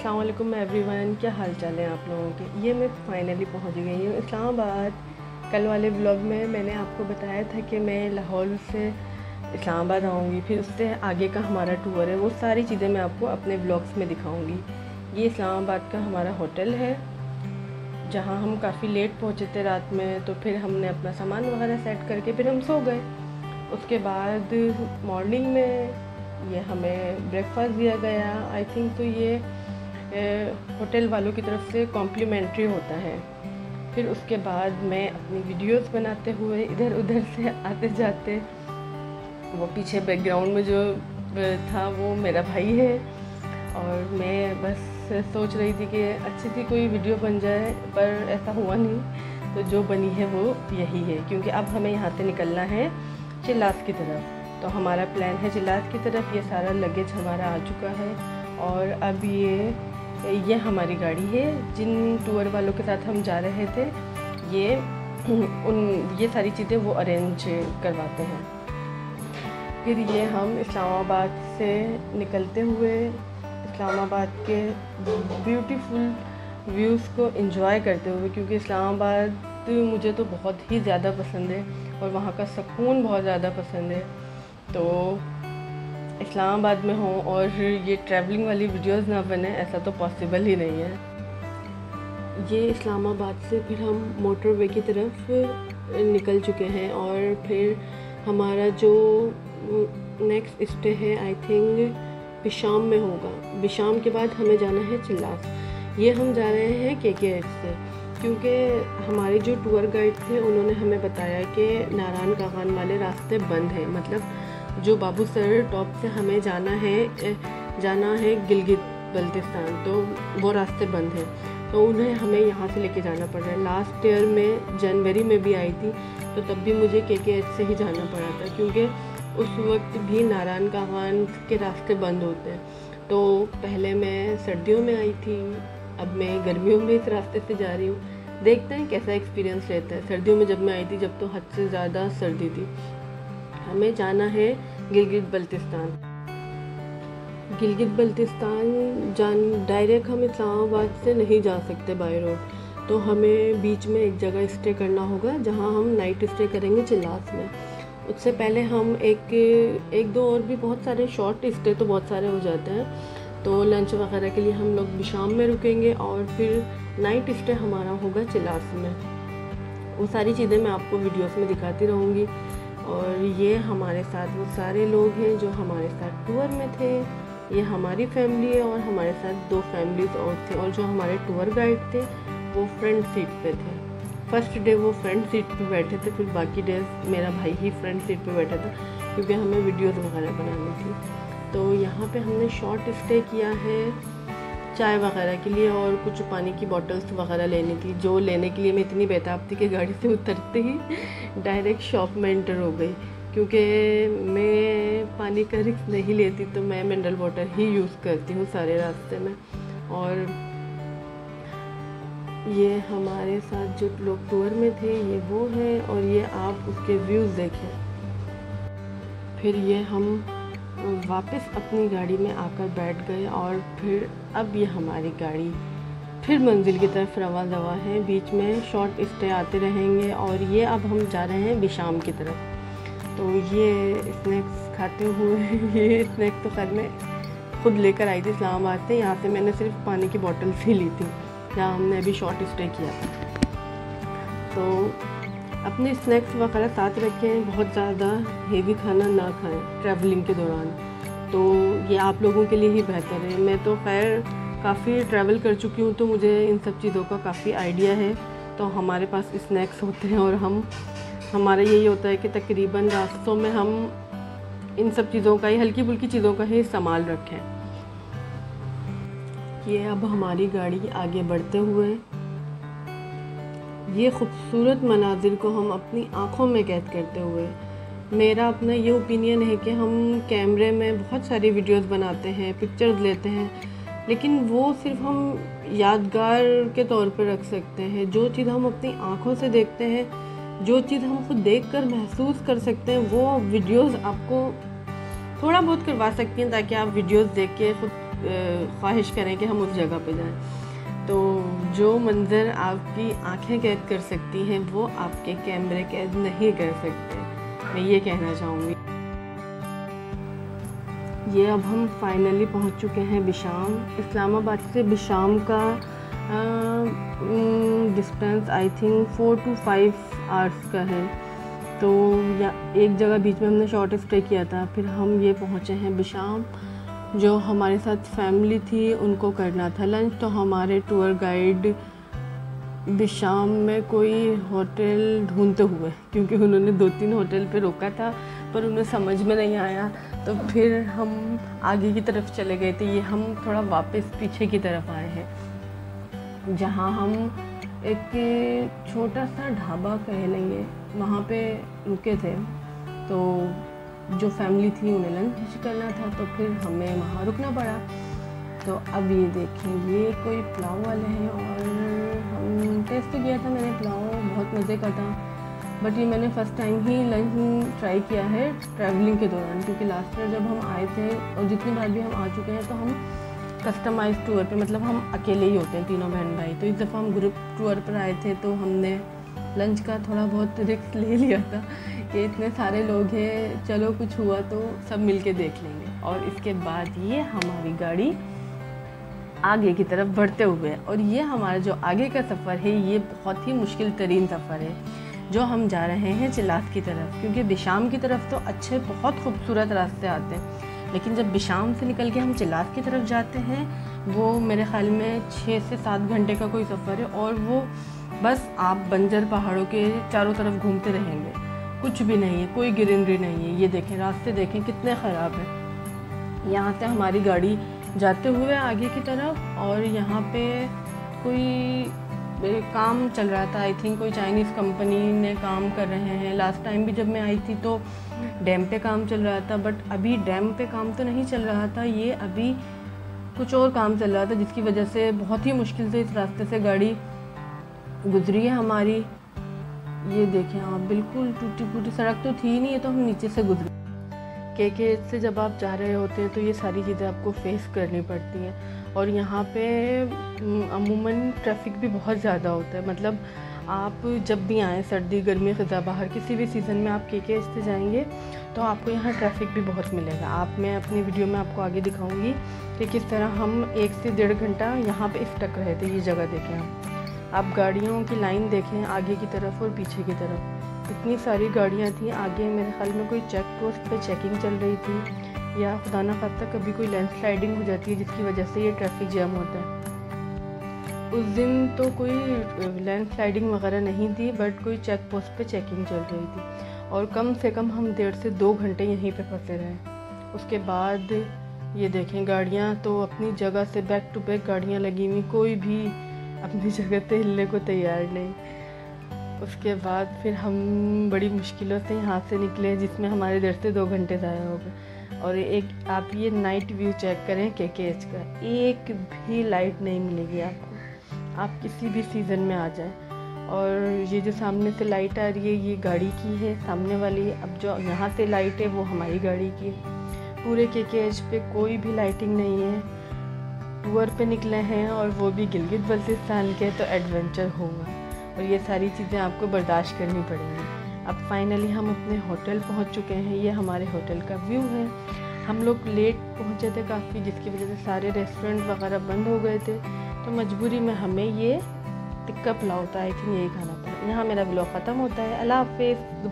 अस्सलाम वालेकुम एवरीवन, क्या हाल चाल है आप लोगों के। ये मैं फाइनली पहुंच गई हूँ इस्लामाबाद। कल वाले व्लॉग में मैंने आपको बताया था कि मैं लाहौर से इस्लामाबाद आऊँगी, फिर उससे आगे का हमारा टूर है। वो सारी चीज़ें मैं आपको अपने व्लॉग्स में दिखाऊँगी। ये इस्लामाबाद का हमारा होटल है जहाँ हम काफ़ी लेट पहुँचे थे रात में, तो फिर हमने अपना सामान वगैरह सेट करके फिर हम सो गए। उसके बाद मॉर्निंग में ये हमें ब्रेकफास्ट दिया गया। आई थिंक तो ये होटल वालों की तरफ से कॉम्प्लीमेंट्री होता है। फिर उसके बाद मैं अपनी वीडियोस बनाते हुए इधर उधर से आते जाते, वो पीछे बैकग्राउंड में जो था वो मेरा भाई है, और मैं बस सोच रही थी कि अच्छी सी कोई वीडियो बन जाए, पर ऐसा हुआ नहीं। तो जो बनी है वो यही है, क्योंकि अब हमें यहाँ से निकलना है चिल्लास की तरफ। तो हमारा प्लान है चिल्लास की तरफ। ये सारा लगेज हमारा आ चुका है, और अब ये हमारी गाड़ी है। जिन टूर वालों के साथ हम जा रहे थे ये सारी चीज़ें वो अरेंज करवाते हैं। फिर ये हम इस्लामाबाद से निकलते हुए इस्लामाबाद के ब्यूटीफुल व्यूज़ को एंजॉय करते हुए, क्योंकि इस्लामाबाद मुझे तो बहुत ही ज़्यादा पसंद है और वहाँ का सुकून बहुत ज़्यादा पसंद है। तो इस्लामाबाद में हों और ये ट्रैवलिंग वाली वीडियोस ना बने, ऐसा तो पॉसिबल ही नहीं है। ये इस्लामाबाद से फिर हम मोटरवे की तरफ निकल चुके हैं, और फिर हमारा जो नेक्स्ट स्टे है आई थिंक बिशाम में होगा। बिशाम के बाद हमें जाना है चिल्लास। ये हम जा रहे हैं KKH से, क्योंकि हमारे जो टूर गाइड थे उन्होंने हमें बताया कि नारायण कागान वाले रास्ते बंद हैं। मतलब जो बाबू सर टॉप से हमें जाना है गिलगित बल्तिस्तान, तो वो रास्ते बंद हैं। तो उन्हें हमें यहाँ से लेके जाना पड़ रहा है। लास्ट ईयर में जनवरी में भी आई थी, तो तब भी मुझे KKH से ही जाना पड़ा था, क्योंकि उस वक्त भी नारायण कागान के रास्ते बंद होते हैं। तो पहले मैं सर्दियों में आई थी, अब मैं गर्मियों में इस रास्ते से जा रही हूँ। देखते हैं कैसा एक्सपीरियंस रहता है। सर्दियों में जब मैं आई थी, जब तो हद से ज़्यादा सर्दी थी। हमें जाना है गिलगित बल्तिस्तान। गिलगित बल्तिस्तान डायरेक्ट हम इस्लामाबाद से नहीं जा सकते बाय रोड, तो हमें बीच में एक जगह स्टे करना होगा, जहाँ हम नाइट स्टे करेंगे चिल्लास में। उससे पहले हम एक दो और भी बहुत सारे शॉर्ट स्टे तो बहुत सारे हो जाते हैं। तो लंच वगैरह के लिए हम लोग बिशाम में रुकेंगे, और फिर नाइट स्टे हमारा होगा चिल्लास में। वो सारी चीज़ें मैं आपको वीडियोस में दिखाती रहूँगी। और ये हमारे साथ वो सारे लोग हैं जो हमारे साथ टूर में थे। ये हमारी फैमिली है, और हमारे साथ 2 फैमिलीज़ और थे, और जो हमारे टूर गाइड थे वो फ्रंट सीट पे थे। फर्स्ट डे वो फ्रंट सीट पे बैठे थे, फिर बाकी डेज मेरा भाई ही फ्रंट सीट पे बैठा था, क्योंकि हमें वीडियोस वगैरह बनानी थी। तो यहाँ पे हमने शॉर्ट स्टे किया है चाय वगैरह के लिए, और कुछ पानी की बॉटल्स वगैरह लेनी थी, जो लेने के लिए मैं इतनी बेताब थी कि गाड़ी से उतरते ही डायरेक्ट शॉप में एंटर हो गई, क्योंकि मैं पानी का रिस्क नहीं लेती। तो मैं मिनरल वाटर ही यूज़ करती हूँ सारे रास्ते में। और ये हमारे साथ जो लोग टूर में थे ये वो है, और ये आप उसके व्यूज़ देखें। फिर ये हम वापस अपनी गाड़ी में आकर बैठ गए, और फिर अब ये हमारी गाड़ी फिर मंजिल की तरफ रवा दवा है। बीच में शॉर्ट स्टे आते रहेंगे, और ये अब हम जा रहे हैं बिशाम की तरफ। तो ये स्नैक्स खाते हुए ये स्नैक्स तो खैर मैं खुद लेकर आई थी इस्लामाबाद से। यहाँ से मैंने सिर्फ पानी की बॉटल्स ही ली थी, जहाँ हमने अभी शॉर्ट स्टे किया था। तो अपने स्नैक्स वगैरह साथ रखें, बहुत ज़्यादा हेवी खाना ना खाएं ट्रैवलिंग के दौरान। तो ये आप लोगों के लिए ही बेहतर है। मैं तो खैर काफ़ी ट्रैवल कर चुकी हूँ, तो मुझे इन सब चीज़ों का काफ़ी आइडिया है। तो हमारे पास स्नैक्स होते हैं, और हमारा यही होता है कि तकरीबन रास्तों में हम इन सब चीज़ों का ही, हल्की फुल्की चीज़ों का ही इस्तेमाल रखें। ये अब हमारी गाड़ी आगे बढ़ते हुए ये खूबसूरत मनाजिर को हम अपनी आँखों में कैद करते हुए, मेरा अपना ये ओपिनियन है कि हम कैमरे में बहुत सारी वीडियोस बनाते हैं, पिक्चर्स लेते हैं, लेकिन वो सिर्फ हम यादगार के तौर पर रख सकते हैं। जो चीज़ हम अपनी आँखों से देखते हैं, जो चीज़ हम खुद देखकर महसूस कर सकते हैं, वो वीडियोस आपको थोड़ा बहुत करवा सकती हैं, ताकि आप वीडियोस देख के खुद ख्वाहिश करें कि हम उस जगह पे जाएं। तो जो मंज़र आपकी आंखें कैद कर सकती हैं वो आपके कैमरे कैद नहीं कर सकते, मैं ये कहना चाहूँगी। ये अब हम फाइनली पहुंच चुके हैं बिशाम। इस्लामाबाद से बिशाम का distance I think 4 to 5 hours का है। तो या एक जगह बीच में हमने शॉर्ट स्टे किया था, फिर हम ये पहुंचे हैं बिशाम। जो हमारे साथ फैमिली थी उनको करना था लंच, तो हमारे टूर गाइड बिशाम में कोई होटल ढूंढते हुए, क्योंकि उन्होंने 2-3 होटल पे रोका था पर उन्हें समझ में नहीं आया, तो फिर हम आगे की तरफ चले गए थे। ये हम थोड़ा वापस पीछे की तरफ आए हैं, जहाँ हम एक छोटा सा ढाबा कह लेंगे वहाँ पे रुके थे। तो जो फैमिली थी उन्हें लंच करना था, तो फिर हमें वहाँ रुकना पड़ा। तो अब ये देखें, ये कोई पुलाव वाले हैं और हम टेस्ट किया था मैंने पुलाव, बहुत मज़े का था। बट ये मैंने फ़र्स्ट टाइम ही लंच ट्राई किया है ट्रैवलिंग के दौरान, क्योंकि लास्ट ईयर जब हम आए थे और जितनी बार भी हम आ चुके हैं तो हम कस्टमाइज टूर पे, मतलब हम अकेले ही होते हैं तीनों बहन भाई। तो इस दफ़ा हम ग्रुप टूर पर आए थे, तो हमने लंच का थोड़ा बहुत रिस्क ले लिया था कि इतने सारे लोग हैं, चलो कुछ हुआ तो सब मिल के देख लेंगे। और इसके बाद ये हमारी गाड़ी आगे की तरफ बढ़ते हुए, और ये हमारा जो आगे का सफ़र है ये बहुत ही मुश्किल तरीन सफ़र है, जो हम जा रहे हैं चिलास की तरफ। क्योंकि बिशाम की तरफ तो अच्छे बहुत खूबसूरत रास्ते आते हैं, लेकिन जब बिशाम से निकल के हम चिलास की तरफ जाते हैं वो मेरे ख्याल में 6 से 7 घंटे का कोई सफ़र है, और वो बस आप बंजर पहाड़ों के चारों तरफ घूमते रहेंगे, कुछ भी नहीं है, कोई ग्रीनरी नहीं है। ये देखें, रास्ते देखें कितने ख़राब हैं। यहाँ से हमारी गाड़ी जाते हुए आगे की तरफ, और यहाँ पे कोई काम चल रहा था, आई थिंक कोई चाइनीज़ कंपनी में काम कर रहे हैं। लास्ट टाइम भी जब मैं आई थी तो डैम पे काम चल रहा था, बट अभी डैम पे काम तो नहीं चल रहा था, ये अभी कुछ और काम चल रहा था, जिसकी वजह से बहुत ही मुश्किल से इस रास्ते से गाड़ी गुजरी है हमारी। ये देखें आप, बिल्कुल टूटी फूटी सड़क तो थी नहीं, ये तो हम नीचे से गुजरे। के से जब आप जा रहे होते हैं तो ये सारी चीज़ें आपको फेस करनी पड़ती हैं, और यहाँ पे अमूमन ट्रैफिक भी बहुत ज़्यादा होता है। मतलब आप जब भी आएँ, सर्दी गर्मी ख़ज़ा बाहर किसी भी सीज़न में आप के से जाएंगे तो आपको यहाँ ट्रैफिक भी बहुत मिलेगा। मैं अपनी वीडियो में आपको आगे दिखाऊंगी कि किस तरह हम 1 से 1.5 घंटा यहाँ पे स्टक रहे थे। ये जगह देखें आप गाड़ियों की लाइन देखें आगे की तरफ और पीछे की तरफ, इतनी सारी गाड़ियाँ थी। आगे मेरे ख्याल में कोई चेक पोस्ट पे चेकिंग चल रही थी, या खुदा ना खास्ता कभी कोई लैंडस्लाइडिंग हो जाती है जिसकी वजह से ये ट्रैफिक जैम होता है। उस दिन तो कोई लैंडस्लाइडिंग वगैरह नहीं थी, बट कोई चेक पोस्ट पे चेकिंग चल रही थी, और कम से कम हम 1.5 से 2 घंटे यहीं पे फंसे रहे। उसके बाद ये देखें, गाड़ियाँ तो अपनी जगह से बैक टू बैक गाड़ियाँ लगी हुई, कोई भी अपनी जगह से हिलने को तैयार नहीं। उसके बाद फिर हम बड़ी मुश्किलों से यहाँ से निकले, जिसमें हमारे 1.5 से 2 घंटे ज़ाया हो गए। और एक आप ये नाइट व्यू चेक करें के का, एक भी लाइट नहीं मिलेगी आपको, आप किसी भी सीज़न में आ जाएं। और ये जो सामने से लाइट आ रही है ये गाड़ी की है सामने वाली, अब जो यहाँ से लाइट है वो हमारी गाड़ी की है। पूरे के पे कोई भी लाइटिंग नहीं है। टूर पे निकले हैं और वो भी गिलगित बल्तिस्तान के, तो एडवेंचर होगा और ये सारी चीज़ें आपको बर्दाश्त करनी पड़ेंगी। अब फाइनली हम अपने होटल पहुंच चुके हैं। ये हमारे होटल का व्यू है। हम लोग लेट पहुंचे थे काफ़ी, जिसकी वजह से सारे रेस्टोरेंट वगैरह बंद हो गए थे, तो मजबूरी में हमें ये टिक्का पुलाव था, आई थिंक यही खाना पड़ा। यहाँ मेरा व्लॉग ख़त्म होता है। अल्लाह हाफ़िज़।